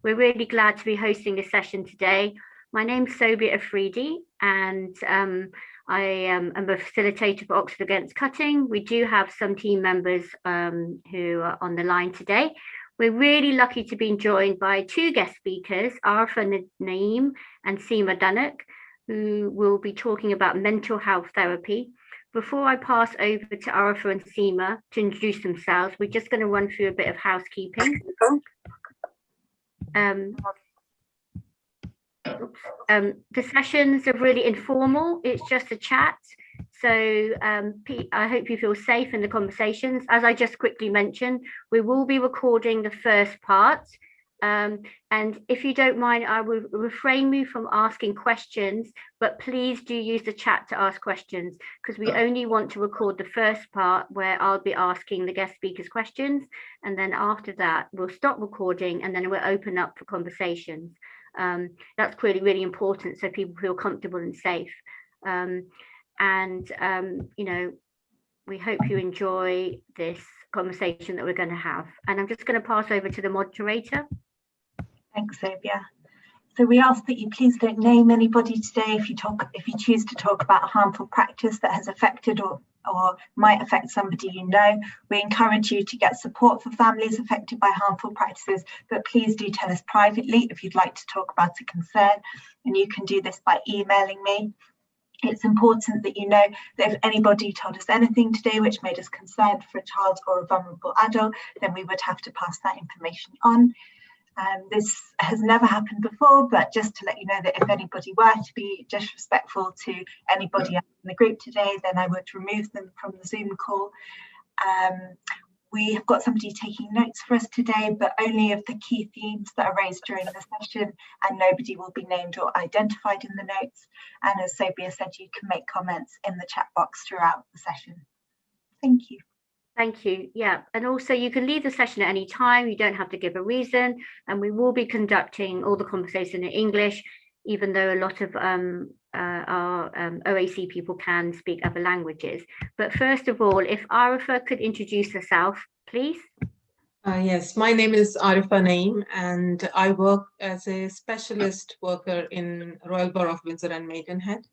We're really glad to be hosting this session today. My name's Sobia Afridi, and I am a facilitator for Oxford Against Cutting. We do have some team members who are on the line today. We're really lucky to be joined by two guest speakers, Arifa Naeem and Seema Dhanak, who will be talking about mental health therapy. Before I pass over to Arifa and Seema to introduce themselves, we're just going to run through a bit of housekeeping. The sessions are really informal. It's just a chat. So I hope you feel safe in the conversations. As I just quickly mentioned, we will be recording the first part. And if you don't mind, I will refrain you from asking questions, but please do use the chat to ask questions, because we only want to record the first part where I'll be asking the guest speakers questions. And then after that, we'll stop recording and then we'll open up for conversations. That's really, really important so people feel comfortable and safe. You know, we hope you enjoy this conversation that we're going to have. And I'm just going to pass over to the moderator. Thanks, Sobia. So we ask that you please don't name anybody today if you choose to talk about a harmful practice that has affected or might affect somebody you know. We encourage you to get support for families affected by harmful practices, but please do tell us privately if you'd like to talk about a concern, and you can do this by emailing me. It's important that you know that if anybody told us anything today which made us concerned for a child or a vulnerable adult, then we would have to pass that information on. This has never happened before, but just to let you know that if anybody were to be disrespectful to anybody else in the group today, then I would remove them from the Zoom call. We have got somebody taking notes for us today, but only of the key themes that are raised during the session, and nobody will be named or identified in the notes. And as Sobia said, you can make comments in the chat box throughout the session. Thank you. Thank you. Yeah, and also you can leave the session at any time. You don't have to give a reason, and we will be conducting all the conversation in English, even though a lot of our OAC people can speak other languages. But first of all, if Arifa could introduce herself, please. Yes, my name is Arifa Naeem, and I work as a specialist worker in Royal Borough of Windsor and Maidenhead.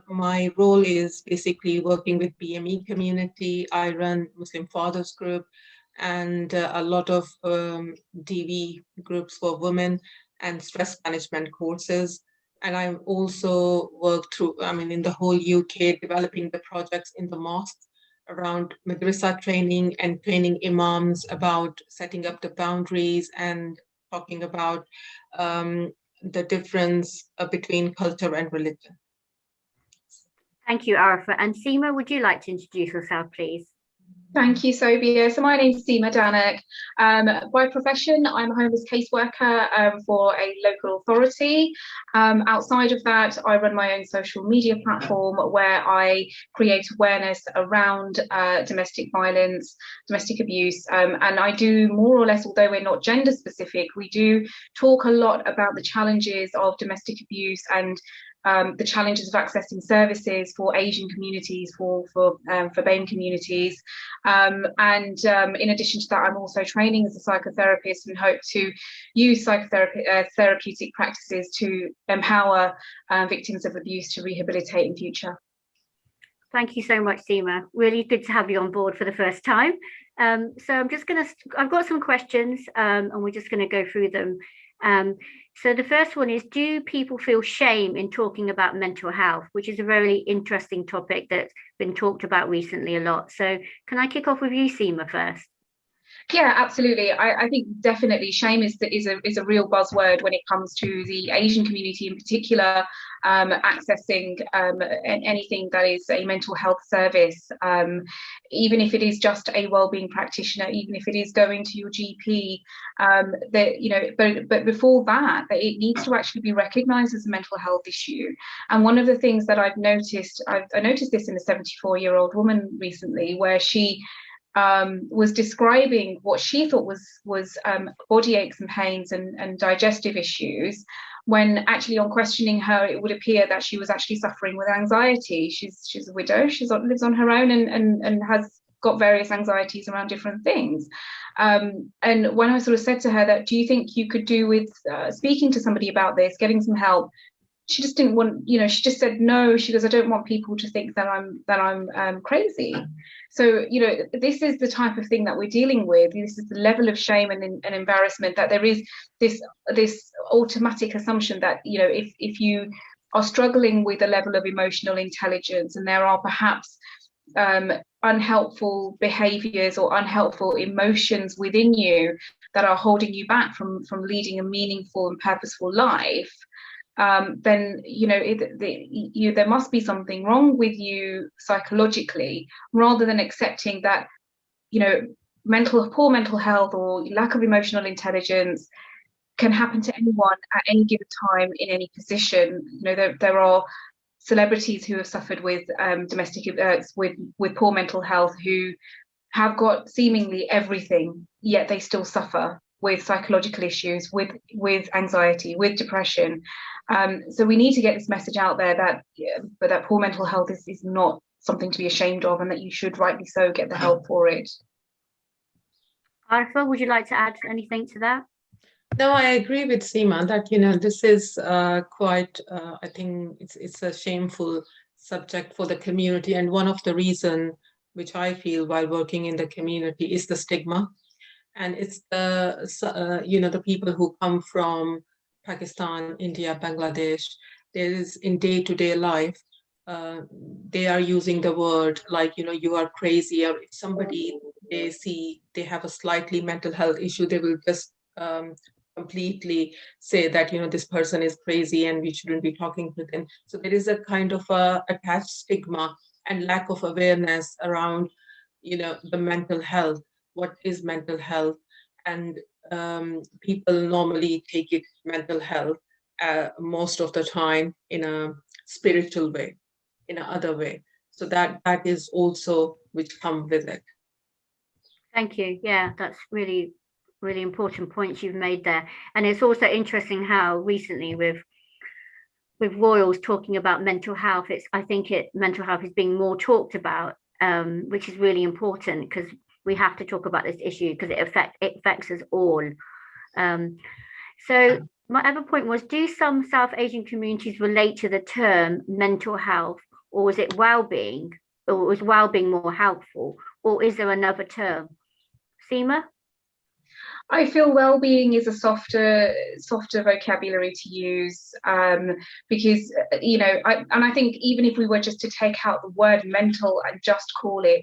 My role is basically working with BME community. I run Muslim Fathers Group and a lot of DV groups for women and stress management courses. And I also work in the whole UK, developing the projects in the mosques around madrasa training and training imams about setting up the boundaries and talking about the difference between culture and religion. Thank you, Arifa. And Seema, would you like to introduce yourself, please? Thank you, Sobia. So my name is Seema Dhanak. By profession, I'm a homeless caseworker for a local authority. Outside of that, I run my own social media platform where I create awareness around domestic violence, domestic abuse, and I do more or less, although we're not gender specific, we do talk a lot about the challenges of domestic abuse and the challenges of accessing services for Asian communities, for BAME communities. In addition to that, I'm also training as a psychotherapist and hope to use therapeutic practices to empower victims of abuse to rehabilitate in future. Thank you so much, Seema. Really good to have you on board for the first time. So I've got some questions and we're just going to go through them. So the first one is, do people feel shame in talking about mental health, which is a very interesting topic that's been talked about recently a lot. So can I kick off with you, Seema, first? Yeah, absolutely. I think definitely shame is a real buzzword when it comes to the Asian community in particular, accessing anything that is a mental health service, even if it is just a wellbeing practitioner, even if it is going to your GP, but before that, it needs to actually be recognised as a mental health issue. And one of the things that I've noticed, I noticed this in a 74-year-old woman recently, where she was describing what she thought was body aches and pains and digestive issues, when actually on questioning her, it would appear that she was actually suffering with anxiety. She's a widow, lives on her own and has got various anxieties around different things. And when I sort of said to her that, do you think you could do with speaking to somebody about this, getting some help? She just didn't want, she just said no. She goes, I don't want people to think that I'm crazy. So, this is the type of thing that we're dealing with. This is the level of shame and embarrassment, that there is this automatic assumption that, if you are struggling with a level of emotional intelligence, and there are perhaps unhelpful behaviors or unhelpful emotions within you that are holding you back from leading a meaningful and purposeful life, then there must be something wrong with you psychologically, rather than accepting that poor mental health or lack of emotional intelligence can happen to anyone at any given time in any position. There are celebrities who have suffered with domestic with poor mental health, who have got seemingly everything, yet they still suffer with psychological issues, with anxiety, with depression. So we need to get this message out there that poor mental health is not something to be ashamed of, and that you should, rightly so, get the help for it. Arifa, would you like to add anything to that? No, I agree with Seema that, this is quite, I think it's a shameful subject for the community. And one of the reasons which I feel while working in the community is the stigma. And it's the people who come from Pakistan, India, Bangladesh. There is, in day-to-day life, they are using the word like, you are crazy. Or if somebody they see they have a slightly mental health issue, they will just completely say that, this person is crazy and we shouldn't be talking to them. So there is a kind of attached stigma and lack of awareness around, the mental health. What is mental health? And people normally take it, mental health, most of the time in a spiritual way, in another way. So that is also which come with it. Thank you. Yeah, that's really, really important points you've made there. And it's also interesting how recently with royals talking about mental health, mental health is being more talked about, which is really important, because we have to talk about this issue because it affects us all. So my other point was, do some South Asian communities relate to the term mental health, or is it well-being, or is well-being more helpful, or is there another term? Seema? I feel well-being is a softer vocabulary to use, because I think even if we were just to take out the word mental and just call it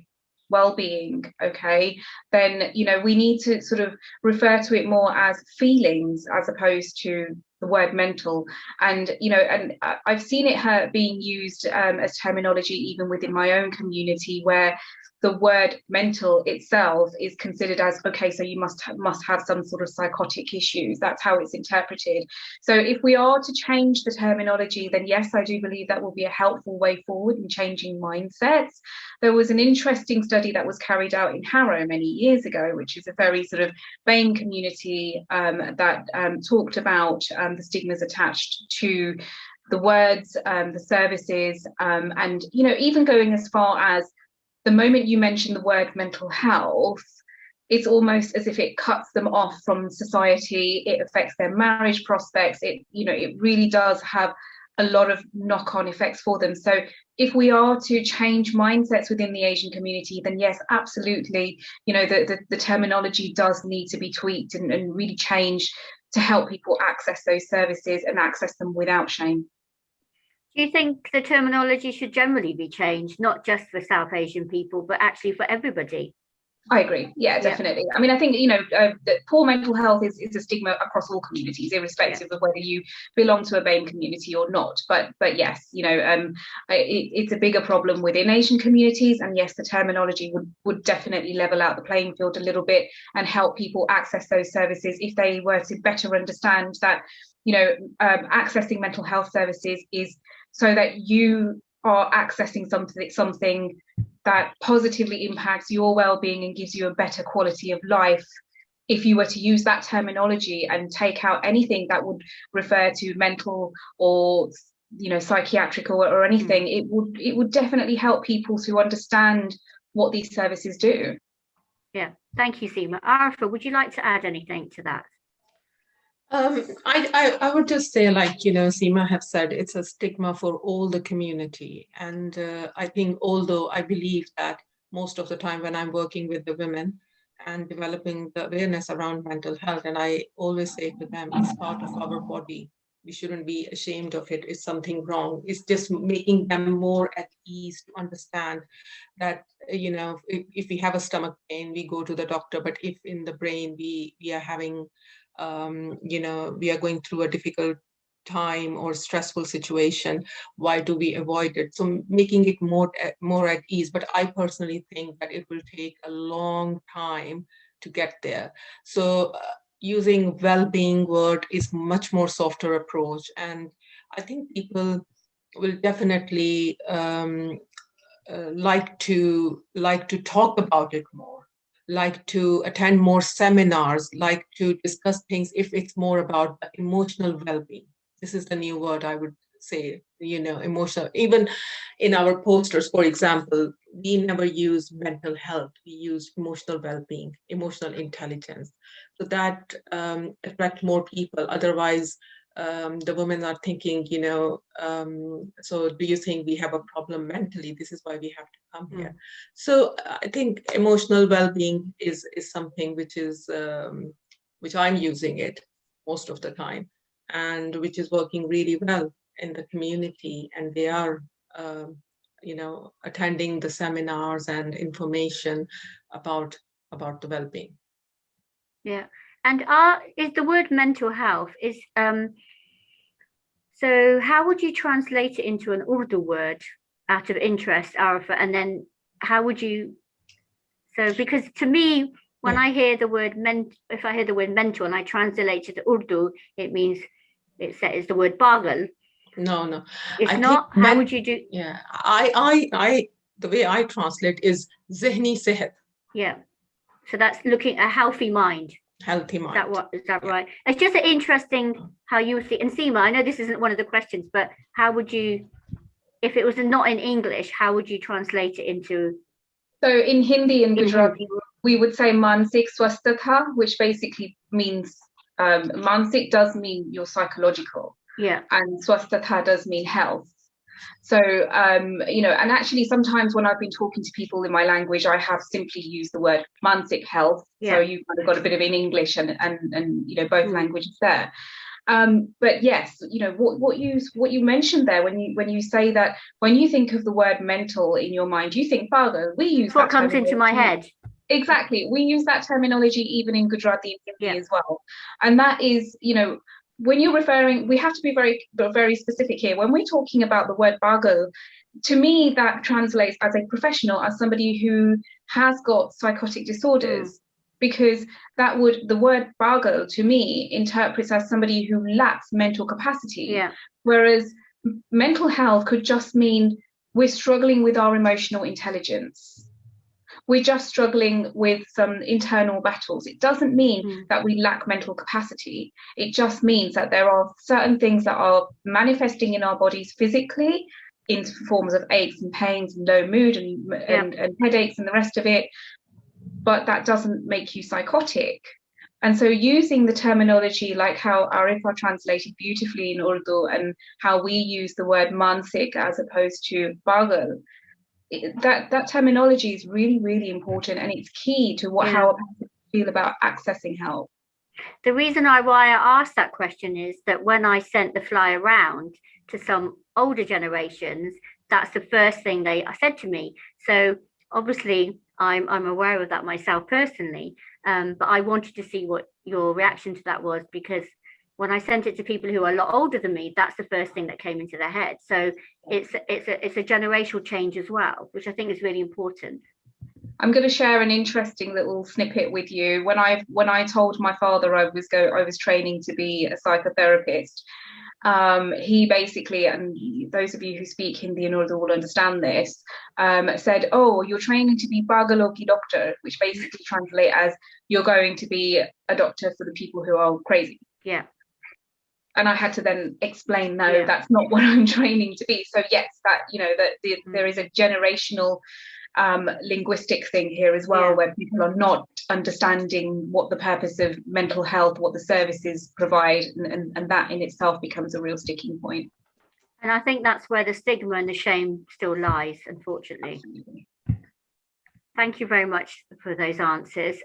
well-being, okay, then we need to sort of refer to it more as feelings as opposed to the word mental. And and I've seen it being used as terminology even within my own community, where the word mental itself is considered as, okay, so you must have some sort of psychotic issues. That's how it's interpreted. So if we are to change the terminology, then yes, I do believe that will be a helpful way forward in changing mindsets. There was an interesting study that was carried out in Harrow many years ago, which is a very sort of BAME community that talked about the stigmas attached to the words, the services, and even going as far as, the moment you mention the word mental health, it's almost as if it cuts them off from society. It affects their marriage prospects. It really does have a lot of knock-on effects for them. So if we are to change mindsets within the Asian community, then yes, absolutely, the terminology does need to be tweaked and really changed to help people access those services and access them without shame. Do you think the terminology should generally be changed, not just for South Asian people, but actually for everybody? I agree. Yeah, definitely. I mean, I think, that poor mental health is a stigma across all communities, irrespective of whether you belong to a BAME community or not. But yes, it's a bigger problem within Asian communities. And yes, the terminology would definitely level out the playing field a little bit and help people access those services if they were to better understand that, accessing mental health services is so that you are accessing something that positively impacts your well-being and gives you a better quality of life. If you were to use that terminology and take out anything that would refer to mental or psychiatric or anything, it would definitely help people to understand what these services do. Yeah, thank you, Seema. Arifa, would you like to add anything to that? I would just say, like, you know, Seema have said, it's a stigma for all the community. And I think, although I believe that most of the time when I'm working with the women and developing the awareness around mental health, and I always say to them, it's part of our body. We shouldn't be ashamed of it. It's something wrong. It's just making them more at ease to understand that, you know, if we have a stomach pain, we go to the doctor. But if in the brain we are having, you know, we are going through a difficult time or stressful situation, why do we avoid it? So making it more at ease. But I personally think that it will take a long time to get there. So using well-being word is much more softer approach, and I think people will definitely like to talk about it more, like to attend more seminars, like to discuss things if it's more about emotional well-being. This is the new word I would say, you know, emotional. Even in our posters, for example, we never use mental health. We use emotional well-being, emotional intelligence. So that attract more people. Otherwise, the women are thinking, you know, so do you think we have a problem mentally? This is why we have to come here. So I think emotional well-being is something which is which I'm using it most of the time, and which is working really well in the community. And they are, you know, attending the seminars and information about the well-being. Yeah. And is the word mental health is so how would you translate it into an Urdu word out of interest, Arifa? And then how would you, so because to me, when I hear the word if I hear the word mental and I translate it to Urdu, it means it's the word pagal. No. It's not. How would you do? Yeah, I the way I translate is zihni sehat. Yeah. So that's looking at a healthy mind. Healthy mind. Is that right? It's just interesting how you see. And Seema, I know this isn't one of the questions, but how would you, if it was not in English, how would you translate it into? So in Hindi and Gujarati, we would say mansik swastha, which basically means mansik does mean your psychological. Yeah. And swastha does mean health. So, you know, and actually sometimes when I've been talking to people in my language, I have simply used the word mansik health. Yeah. So you've kind of got a bit of in English and you know, both languages there. But yes, you know, what you mentioned there when you say that when you think of the word mental in your mind, you think pagal. We use what comes into my head. Exactly. We use that terminology even in Gujarati and Hindi as well. And that is, you know, when you're referring, we have to be very, very specific here. When we're talking about the word pagal, to me, that translates as a professional, as somebody who has got psychotic disorders, because the word pagal to me interprets as somebody who lacks mental capacity. Yeah. Whereas mental health could just mean we're struggling with our emotional intelligence. We're just struggling with some internal battles. It doesn't mean that we lack mental capacity. It just means that there are certain things that are manifesting in our bodies physically in forms of aches and pains and low mood and headaches and the rest of it. But that doesn't make you psychotic. And so using the terminology like how Arifa translated beautifully in Urdu and how we use the word mansik as opposed to pagal, that terminology is really, really important, and it's key to how a person feel about accessing help. The reason why I asked that question is that when I sent the flyer around to some older generations, that's the first thing they said to me. So obviously I'm aware of that myself personally, but I wanted to see what your reaction to that was, because when I sent it to people who are a lot older than me, that's the first thing that came into their head. So it's a generational change as well, which I think is really important. I'm going to share an interesting little snippet with you. When I told my father I was training to be a psychotherapist, he basically, and those of you who speak Hindi and Urdu will understand this, said, "Oh, you're training to be pagalon ki doctor," which basically translates as you're going to be a doctor for the people who are crazy. Yeah. And I had to then explain, no, that's not what I'm training to be. So yes, that, you know, that there is a generational linguistic thing here as well, where people are not understanding what the purpose of mental health, what the services provide, and that in itself becomes a real sticking point. And I think that's where the stigma and the shame still lies, unfortunately. Absolutely. Thank you very much for those answers.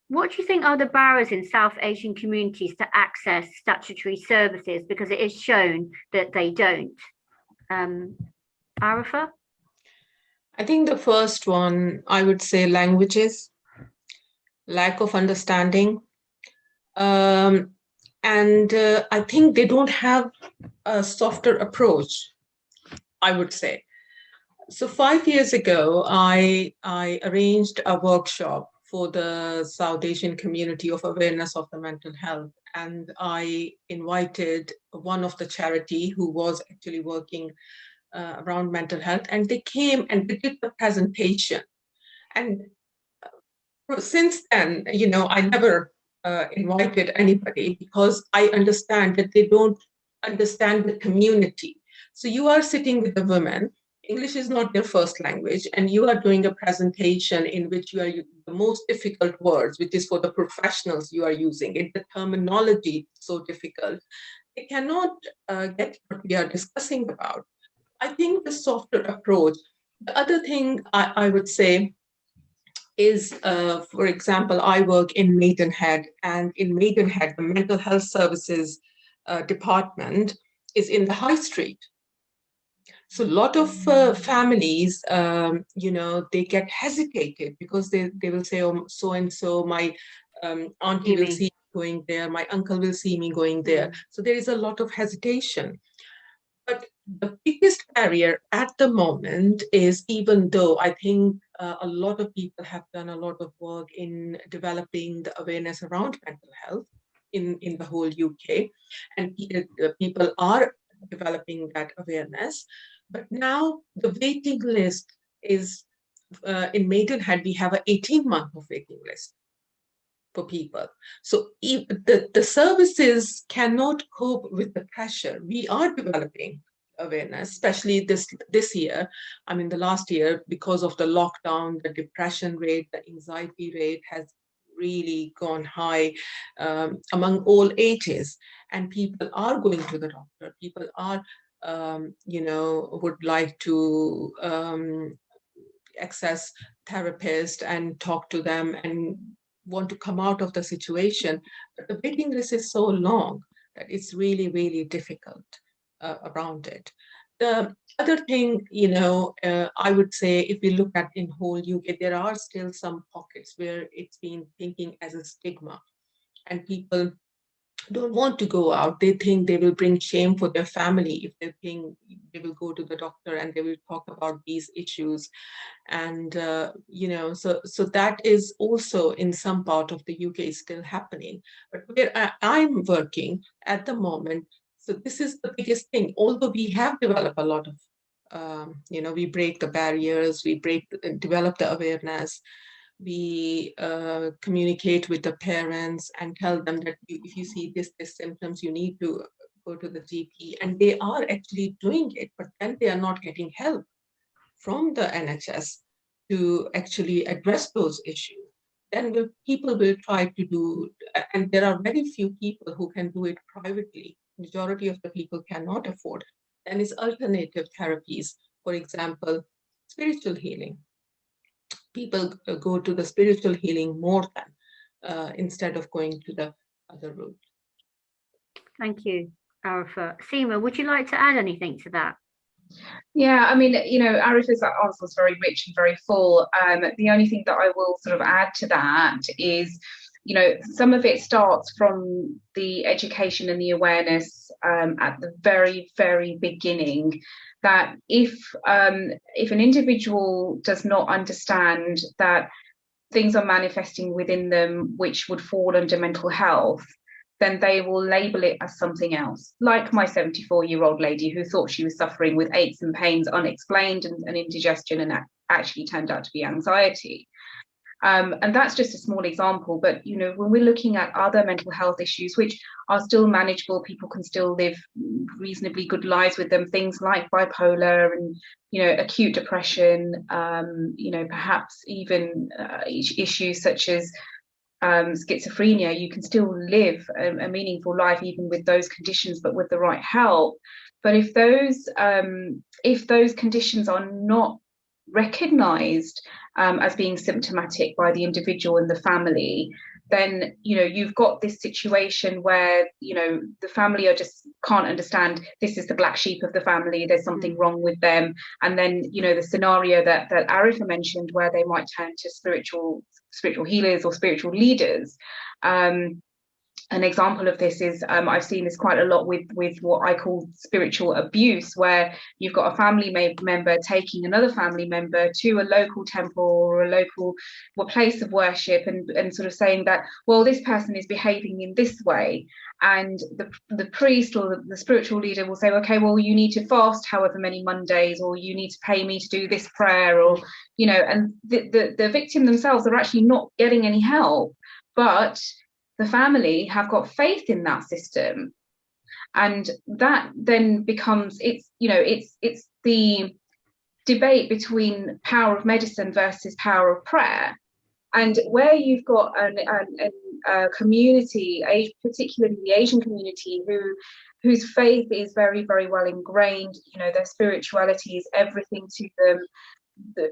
What do you think are the barriers in South Asian communities to access statutory services? Because it is shown that they don't. Arifa? I think the first one, I would say languages, lack of understanding. I think they don't have a softer approach, I would say. So 5 years ago, I arranged a workshop for the South Asian community of awareness of the mental health. And I invited one of the charity who was actually working around mental health, and they came and they did the presentation. And since then, I never invited anybody, because I understand that they don't understand the community. So you are sitting with the women, English is not their first language, and you are doing a presentation in which you are using the most difficult words, which is for the professionals you are using it. The terminology is so difficult. They cannot get what we are discussing about. I think the softer approach. The other thing I would say is, for example, I work in Maidenhead, and in Maidenhead, the mental health services department is in the high street. So a lot of families, they get hesitated because they will say, oh, so-and-so, my auntie will see me going there, my uncle will see me going there. So there is a lot of hesitation. But the biggest barrier at the moment is, even though I think a lot of people have done a lot of work in developing the awareness around mental health in the whole UK, and people are developing that awareness. But now the waiting list is, in Maidenhead, we have an 18-month waiting list for people. So the services cannot cope with the pressure. We are developing awareness, especially this year. I mean, the last year, because of the lockdown, the depression rate, the anxiety rate has really gone high among all ages. And people are going to the doctor. People are would like to access therapists and talk to them and want to come out of the situation. But the waiting list is so long that it's really, really difficult around it. The other thing, I would say, if we look at in whole UK, there are still some pockets where it's been thinking as a stigma, and people don't want to go out. They think they will bring shame for their family if they think they will go to the doctor and they will talk about these issues. And, so that is also in some part of the UK still happening. But where I'm working at the moment, so this is the biggest thing. Although we have developed a lot of, we break the barriers, we develop the awareness, we communicate with the parents and tell them that if you see these symptoms, you need to go to the GP. And they are actually doing it, but then they are not getting help from the NHS to actually address those issues. Then people will try to do, and there are very few people who can do it privately. Majority of the people cannot afford it. Then is alternative therapies, for example, spiritual healing. People go to the spiritual healing more than instead of going to the other route. Thank you, Arifa. Seema, would you like to add anything to that? Yeah, I mean, Arifa's answer was very rich and very full. The only thing that I will sort of add to that is, some of it starts from the education and the awareness at the very, very beginning, that if an individual does not understand that things are manifesting within them which would fall under mental health, then they will label it as something else. Like my 74-year-old lady who thought she was suffering with aches and pains unexplained and indigestion, and that actually turned out to be anxiety. And that's just a small example, but you know, when we're looking at other mental health issues which are still manageable, people can still live reasonably good lives with them, things like bipolar and, you know, acute depression, you know, perhaps even issues such as schizophrenia, you can still live a meaningful life even with those conditions, but with the right help. But if those conditions are not recognized as being symptomatic by the individual and the family, then, you know, you've got this situation where, you know, the family are just can't understand, this is the black sheep of the family, there's something wrong with them. And then, you know, the scenario that Arifa mentioned, where they might turn to spiritual healers or spiritual leaders. An example of this is, I've seen this quite a lot with what I call spiritual abuse, where you've got a family member taking another family member to a local temple or a local place of worship and sort of saying that, well, this person is behaving in this way. And the priest or the spiritual leader will say, okay, well, you need to fast however many Mondays, or you need to pay me to do this prayer, or, you know, and the victim themselves are actually not getting any help. But the family have got faith in that system, and that then becomes, it's, you know, it's the debate between power of medicine versus power of prayer. And where you've got a community, particularly the Asian community, whose faith is very, very well ingrained, you know, their spirituality is everything to them,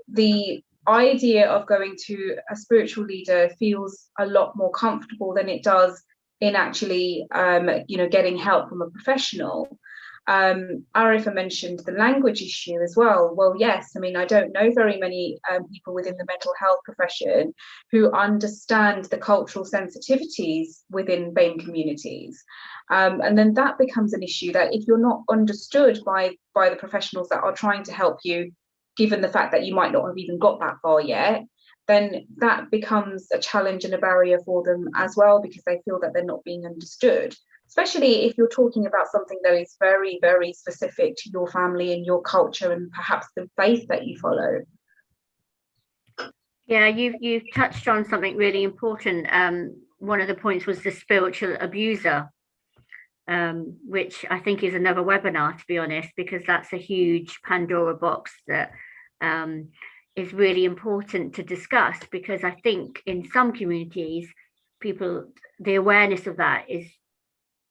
the idea of going to a spiritual leader feels a lot more comfortable than it does in actually, you know, getting help from a professional. Arifa mentioned the language issue as well. Well, yes, I mean, I don't know very many people within the mental health profession who understand the cultural sensitivities within BAME communities. And then that becomes an issue, that if you're not understood by the professionals that are trying to help you, given the fact that you might not have even got that far yet, then that becomes a challenge and a barrier for them as well, because they feel that they're not being understood, especially if you're talking about something that is very, very specific to your family and your culture and perhaps the faith that you follow. Yeah, you've touched on something really important. One of the points was the spiritual abuser, which I think is another webinar, to be honest, because that's a huge Pandora box that is really important to discuss, because I think in some communities, the awareness of that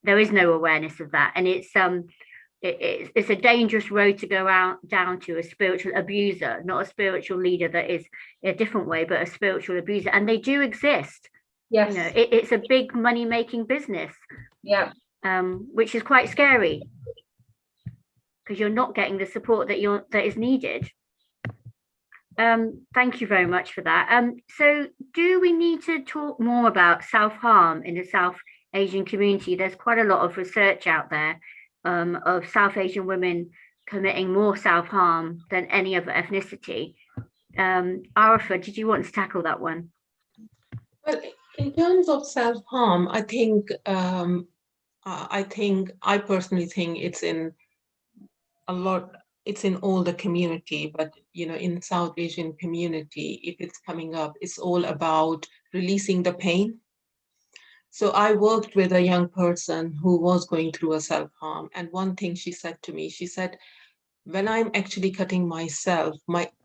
there is no awareness of that, and it's a dangerous road to go down to a spiritual abuser, not a spiritual leader that is a different way, but a spiritual abuser, and they do exist. Yes, you know, it's a big money-making business. Yeah. Which is quite scary, because you're not getting the support that is needed. Thank you very much for that. So do we need to talk more about self-harm in the South Asian community? There's quite a lot of research out there of South Asian women committing more self-harm than any other ethnicity. Arifa, did you want to tackle that one? Well, in terms of self-harm, I personally think it's in all the community, but, you know, in the South Asian community, if it's coming up, it's all about releasing the pain. So I worked with a young person who was going through a self-harm, and one thing she said to me, she said, when I'm actually cutting myself,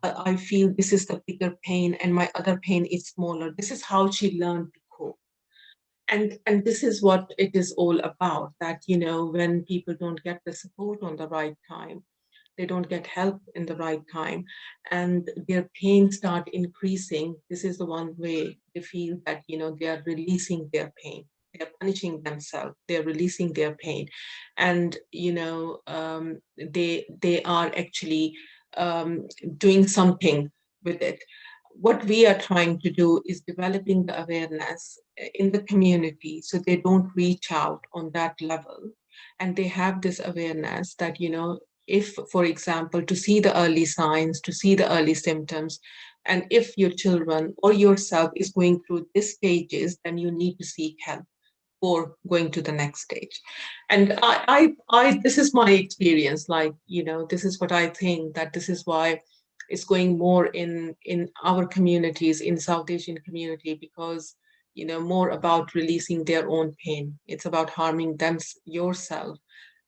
I feel this is the bigger pain and my other pain is smaller. This is how she learned to cope. And this is what it is all about, that, you know, when people don't get the support on the right time, they don't get help in the right time, and their pain start increasing, this is the one way they feel that, you know, they are releasing their pain. They're punishing themselves, they're releasing their pain. And, you know, they are actually doing something with it. What we are trying to do is developing the awareness in the community, so they don't reach out on that level, and they have this awareness that, you know, if, for example, to see the early signs, to see the early symptoms, and if your children or yourself is going through these stages, then you need to seek help or going to the next stage. And I this is my experience, like, you know, this is what I think, that this is why is going more in our communities, in South Asian community, because more about releasing their own pain. It's about harming them yourself,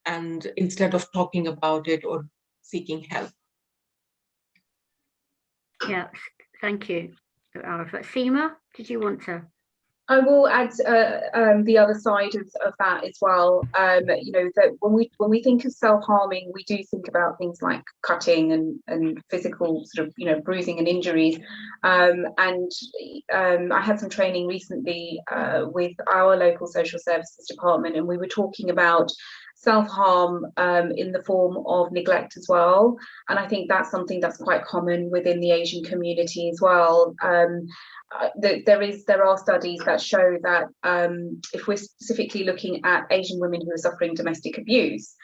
and instead of talking about it or seeking help. Yeah, thank you, Arifa. Seema, did you want to? I will add the other side of that as well. That when we think of self-harming, we do think about things like cutting and physical sort of bruising and injuries. I had some training recently with our local social services department, and we were talking about self-harm in the form of neglect as well. And I think that's something that's quite common within the Asian community as well. There are studies that show that if we're specifically looking at Asian women who are suffering domestic abuse,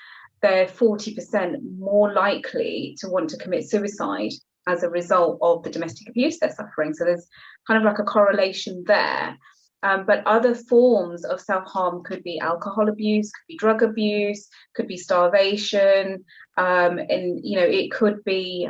they're 40% more likely to want to commit suicide as a result of the domestic abuse they're suffering. So there's kind of like a correlation there. But other forms of self-harm could be alcohol abuse, could be drug abuse, could be starvation, and it could be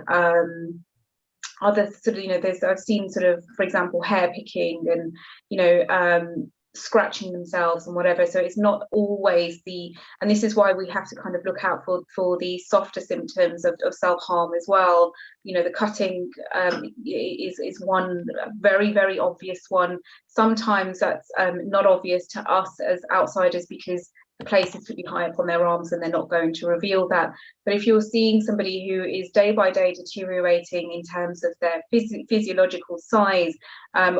other sort of, I've seen sort of, for example, hair picking and scratching themselves and whatever. So it's not always and this is why we have to kind of look out for the softer symptoms of self-harm as well. The cutting is one very, very obvious one. Sometimes that's not obvious to us as outsiders because the places could be high up on their arms and they're not going to reveal that. But if you're seeing somebody who is day by day deteriorating in terms of their physiological size,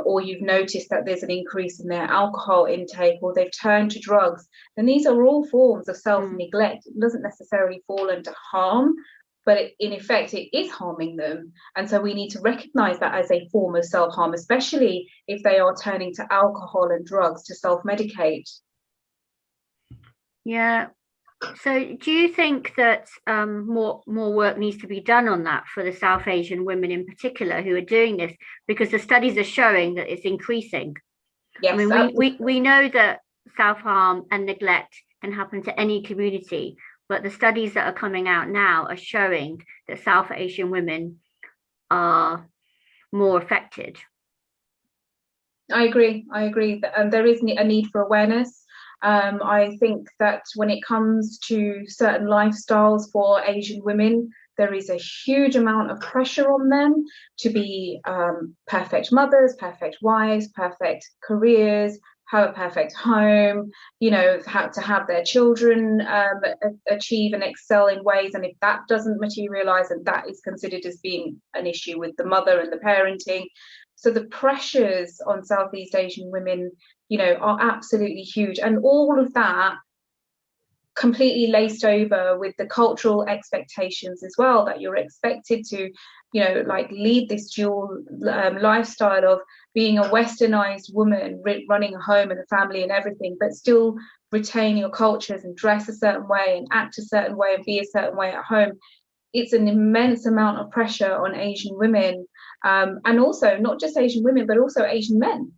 or you've noticed that there's an increase in their alcohol intake, or they've turned to drugs, then these are all forms of self-neglect. It doesn't necessarily fall under harm, but in effect it is harming them. And so we need to recognize that as a form of self-harm, especially if they are turning to alcohol and drugs to self-medicate. Yeah. So do you think that more work needs to be done on that for the South Asian women in particular who are doing this? Because the studies are showing that it's increasing. Yes, I mean, we know that self-harm and neglect can happen to any community, but the studies that are coming out now are showing that South Asian women are more affected. I agree. There is a need for awareness. I think that when it comes to certain lifestyles for Asian women, there is a huge amount of pressure on them to be perfect mothers, perfect wives, perfect careers, have a perfect home, how to have their children achieve and excel in ways. And if that doesn't materialize, and that is considered as being an issue with the mother and the parenting. So the pressures on Southeast Asian women, are absolutely huge. And all of that completely laced over with the cultural expectations as well, that you're expected to, lead this dual lifestyle of being a westernized woman, running a home and a family and everything, but still retain your cultures and dress a certain way and act a certain way and be a certain way at home. It's an immense amount of pressure on Asian women, and also not just Asian women, but also Asian men.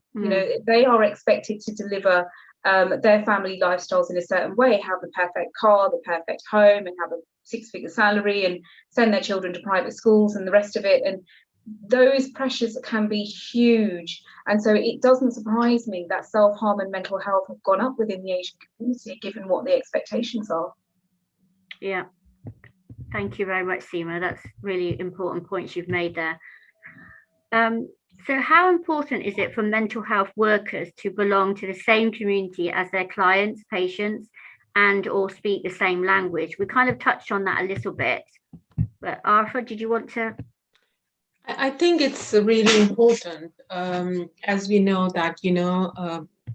They are expected to deliver their family lifestyles in a certain way, have the perfect car, the perfect home, and have a 6-figure salary, and send their children to private schools and the rest of it. And those pressures can be huge. And so it doesn't surprise me that self-harm and mental health have gone up within the Asian community, given what the expectations are. Yeah. Thank you very much, Seema. That's really important points you've made there. So how important is it for mental health workers to belong to the same community as their clients, patients, and or speak the same language? We kind of touched on that a little bit, but Arifa, did you want to? I think it's really important, as we know that,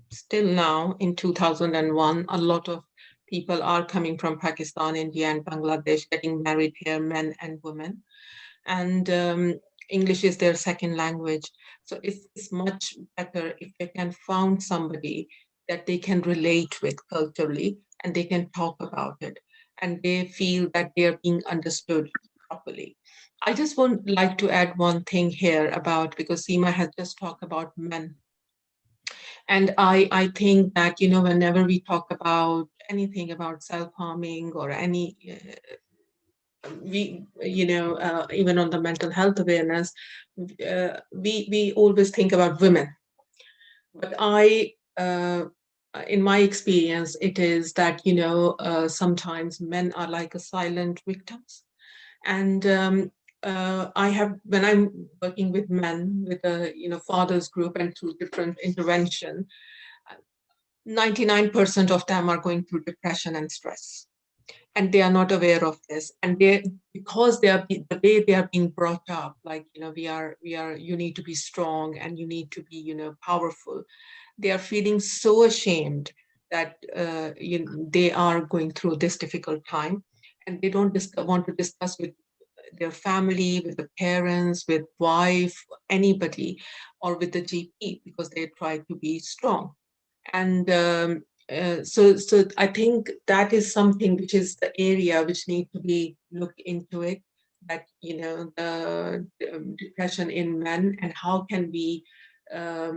still now in 2001, a lot of people are coming from Pakistan, India, and Bangladesh, getting married here, men and women. And English is their second language. So it's much better if they can find somebody that they can relate with culturally and they can talk about it and they feel that they're being understood properly. I just would like to add one thing here because Seema has just talked about men. And I think that, whenever we talk about anything about self-harming or any we, even on the mental health awareness, we always think about women. But in my experience, it is that, sometimes men are like a silent victims. And when I'm working with men with a, fathers group and through different intervention, 99% of them are going through depression and stress. And they are not aware of this, and because the way they are being brought up, like, you need to be strong and you need to be, powerful. They are feeling so ashamed that they are going through this difficult time, and they don't want to discuss with their family, with the parents, with wife, anybody, or with the GP, because they try to be strong. And so I think that is something which is the area which need to be looked into it, that, the depression in men, and how can we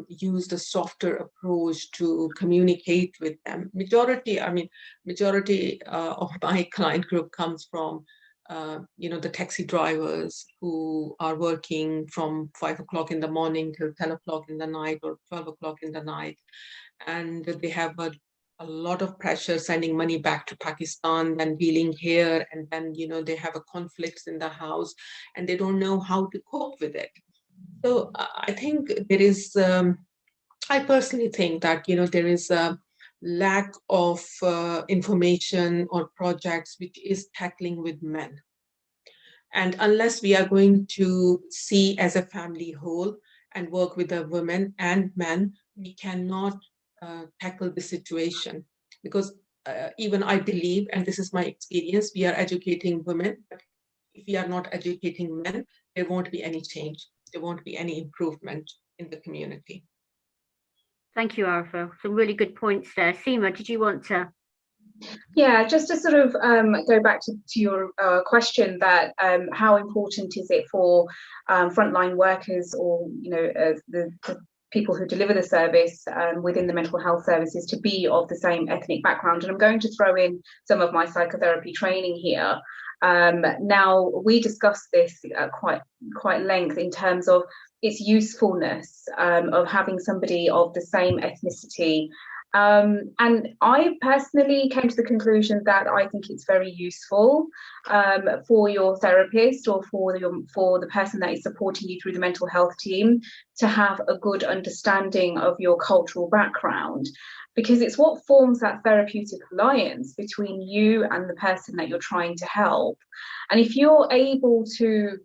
use the softer approach to communicate with them. Majority of my client group comes from the taxi drivers who are working from 5 o'clock in the morning till 10 o'clock in the night or 12 o'clock in the night. And they have a lot of pressure sending money back to Pakistan, then dealing here, and then, they have a conflicts in the house, and they don't know how to cope with it. So I think there is, I personally think that, there is a lack of information or projects which is tackling with men. And unless we are going to see as a family whole and work with the women and men, we cannot tackle the situation. Because even I believe, and this is my experience, we are educating women, but if we are not educating men, there won't be any change. There won't be any improvement in the community. Thank you, Arifa. Some really good points there. Seema, did you want to? Yeah, just to sort of go back to your question, that how important is it for frontline workers, or the people who deliver the service within the mental health services, to be of the same ethnic background? And I'm going to throw in some of my psychotherapy training here. Now, we discussed this at quite length in terms of its usefulness of having somebody of the same ethnicity. And I personally came to the conclusion that I think it's very useful for your therapist, or for the person that is supporting you through the mental health team, to have a good understanding of your cultural background, because it's what forms that therapeutic alliance between you and the person that you're trying to help. And if you're able to,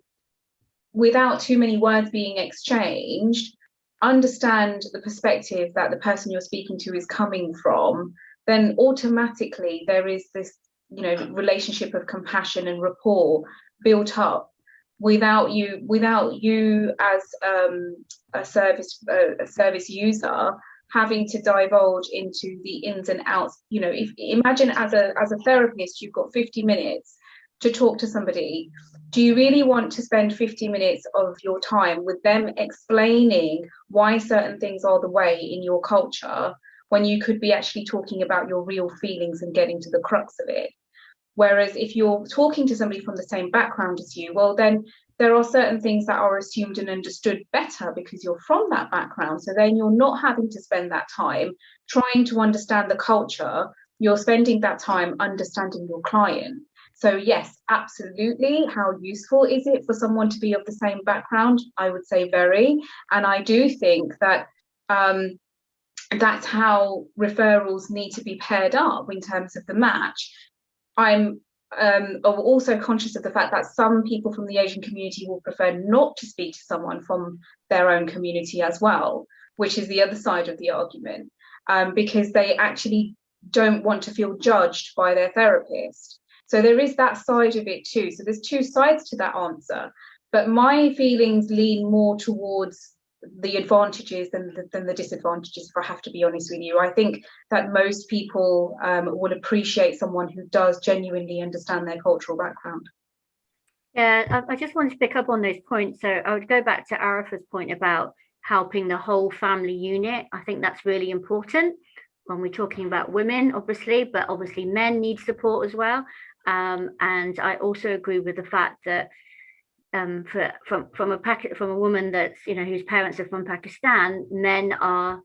without too many words being exchanged, understand the perspective that the person you're speaking to is coming from, then automatically there is this, relationship of compassion and rapport built up, without you as a service user having to divulge into the ins and outs. If imagine as a therapist, you've got 50 minutes to talk to somebody. Do you really want to spend 50 minutes of your time with them explaining why certain things are the way in your culture, when you could be actually talking about your real feelings and getting to the crux of it? Whereas if you're talking to somebody from the same background as you, well, then there are certain things that are assumed and understood better because you're from that background. So then you're not having to spend that time trying to understand the culture. You're spending that time understanding your client. So yes, absolutely. How useful is it for someone to be of the same background? I would say very. And I do think that that's how referrals need to be paired up in terms of the match. I'm also conscious of the fact that some people from the Asian community will prefer not to speak to someone from their own community as well, which is the other side of the argument, because they actually don't want to feel judged by their therapist. So there is that side of it too. So there's two sides to that answer. But my feelings lean more towards the advantages than the disadvantages, if I have to be honest with you. I think that most people would appreciate someone who does genuinely understand their cultural background. Yeah, I just wanted to pick up on those points. So I would go back to Arifa's point about helping the whole family unit. I think that's really important when we're talking about women, obviously, but obviously men need support as well. And I also agree with the fact that from a woman that's, you know, whose parents are from Pakistan, men are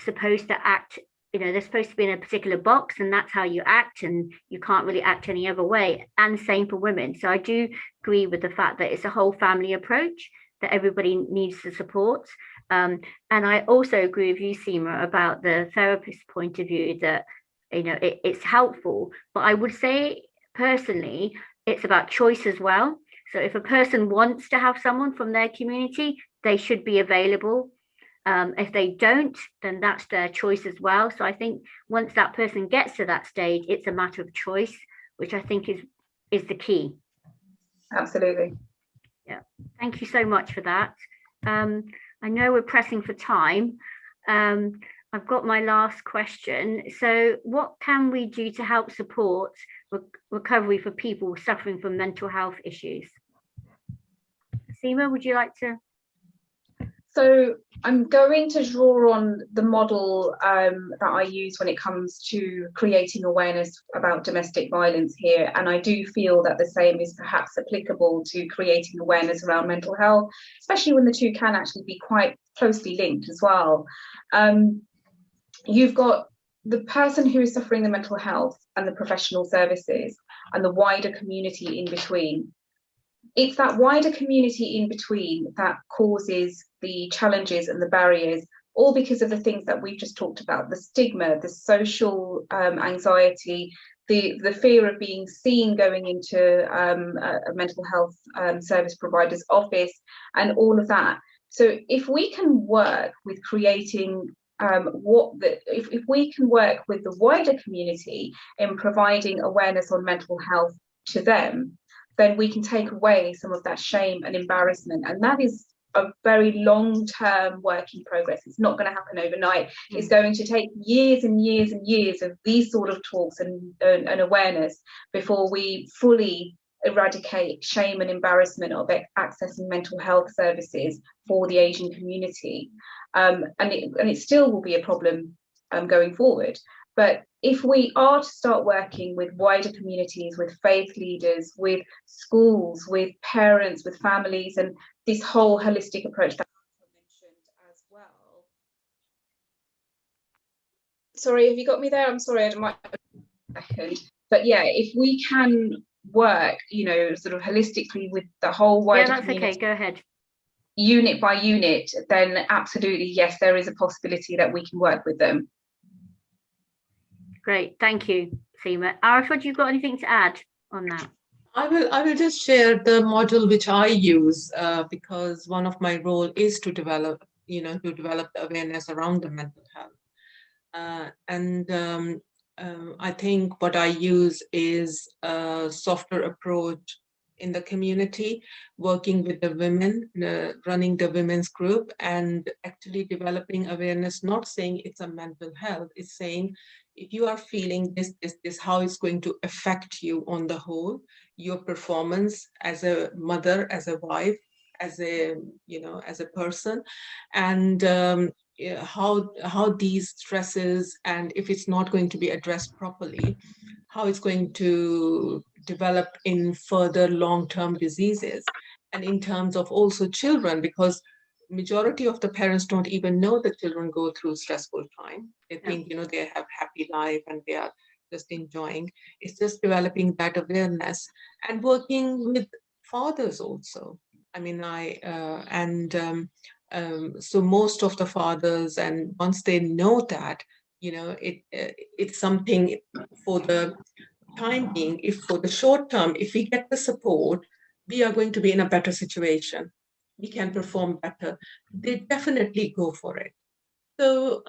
supposed to act, you know, they're supposed to be in a particular box, and that's how you act, and you can't really act any other way. And same for women. So I do agree with the fact that it's a whole family approach that everybody needs to support. And I also agree with you, Seema, about the therapist point of view, that, you know, it's helpful. But I would say personally, it's about choice as well. So if a person wants to have someone from their community, they should be available. If they don't, then that's their choice as well. So I think once that person gets to that stage, it's a matter of choice, which I think is the key. Absolutely. Yeah. Thank you so much for that. I know we're pressing for time. I've got my last question. So what can we do to help support recovery for people suffering from mental health issues? Seema, would you like to? So I'm going to draw on the model that I use when it comes to creating awareness about domestic violence here. And I do feel that the same is perhaps applicable to creating awareness around mental health, especially when the two can actually be quite closely linked as well. You've got the person who is suffering the mental health and the professional services and the wider community in between. It's that wider community in between that causes the challenges and the barriers, all because of the things that we've just talked about: the stigma, the social anxiety, the fear of being seen going into a mental health service provider's office, and all of that. So if we can work with creating if we can work with the wider community in providing awareness on mental health to them, then we can take away some of that shame and embarrassment. And that is a very long-term work in progress. It's not going to happen overnight. It's going to take years and years and years of these sort of talks and awareness before we fully eradicate shame and embarrassment of accessing mental health services for the Asian community. And it still will be a problem going forward. But if we are to start working with wider communities, with faith leaders, with schools, with parents, with families, and this whole holistic approach that I mentioned as well. Sorry, have you got me there? I'm sorry, I might have a second. But yeah, if we can work, you know, sort of holistically with the whole wider community. Okay, go ahead. Unit by unit, then absolutely, yes, there is a possibility that we can work with them. Great, thank you, Seema. Arifa, have you got anything to add on that? I will just share the model which I use because one of my role is to develop the awareness around the mental health. I think what I use is a softer approach in the community, working with the women, running the women's group, and actually developing awareness, not saying it's a mental health, it's saying if you are feeling this, how it's going to affect you on the whole, your performance as a mother, as a wife, as a person, and how these stresses, and if it's not going to be addressed properly, how it's going to develop in further long-term diseases. And in terms of also children, because majority of the parents don't even know that children go through stressful time. They think, they have happy life and they are just enjoying. It's just developing that awareness and working with fathers also. I mean, so most of the fathers, and once they know that, it's something for the time being, if for the short term, if we get the support, we are going to be in a better situation. We can perform better. They definitely go for it. So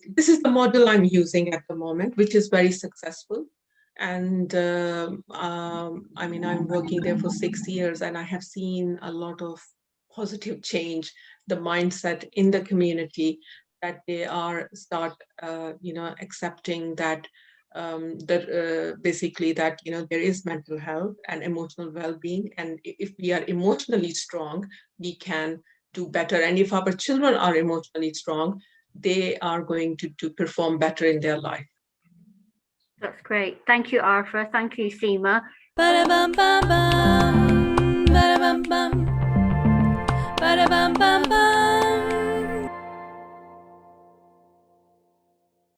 this is the model I'm using at the moment, which is very successful. And I'm working there for 6 years, and I have seen a lot of positive change, the mindset in the community, that they are accepting that basically that there is mental health and emotional well-being, and if we are emotionally strong, we can do better. And if our children are emotionally strong, they are going to perform better in their life. That's Great. Thank you, Arifa. Thank you, Seema. Ba-da-bum-bum-bum. Ba-da-bum-bum. Ba-da-bum-bum-bum.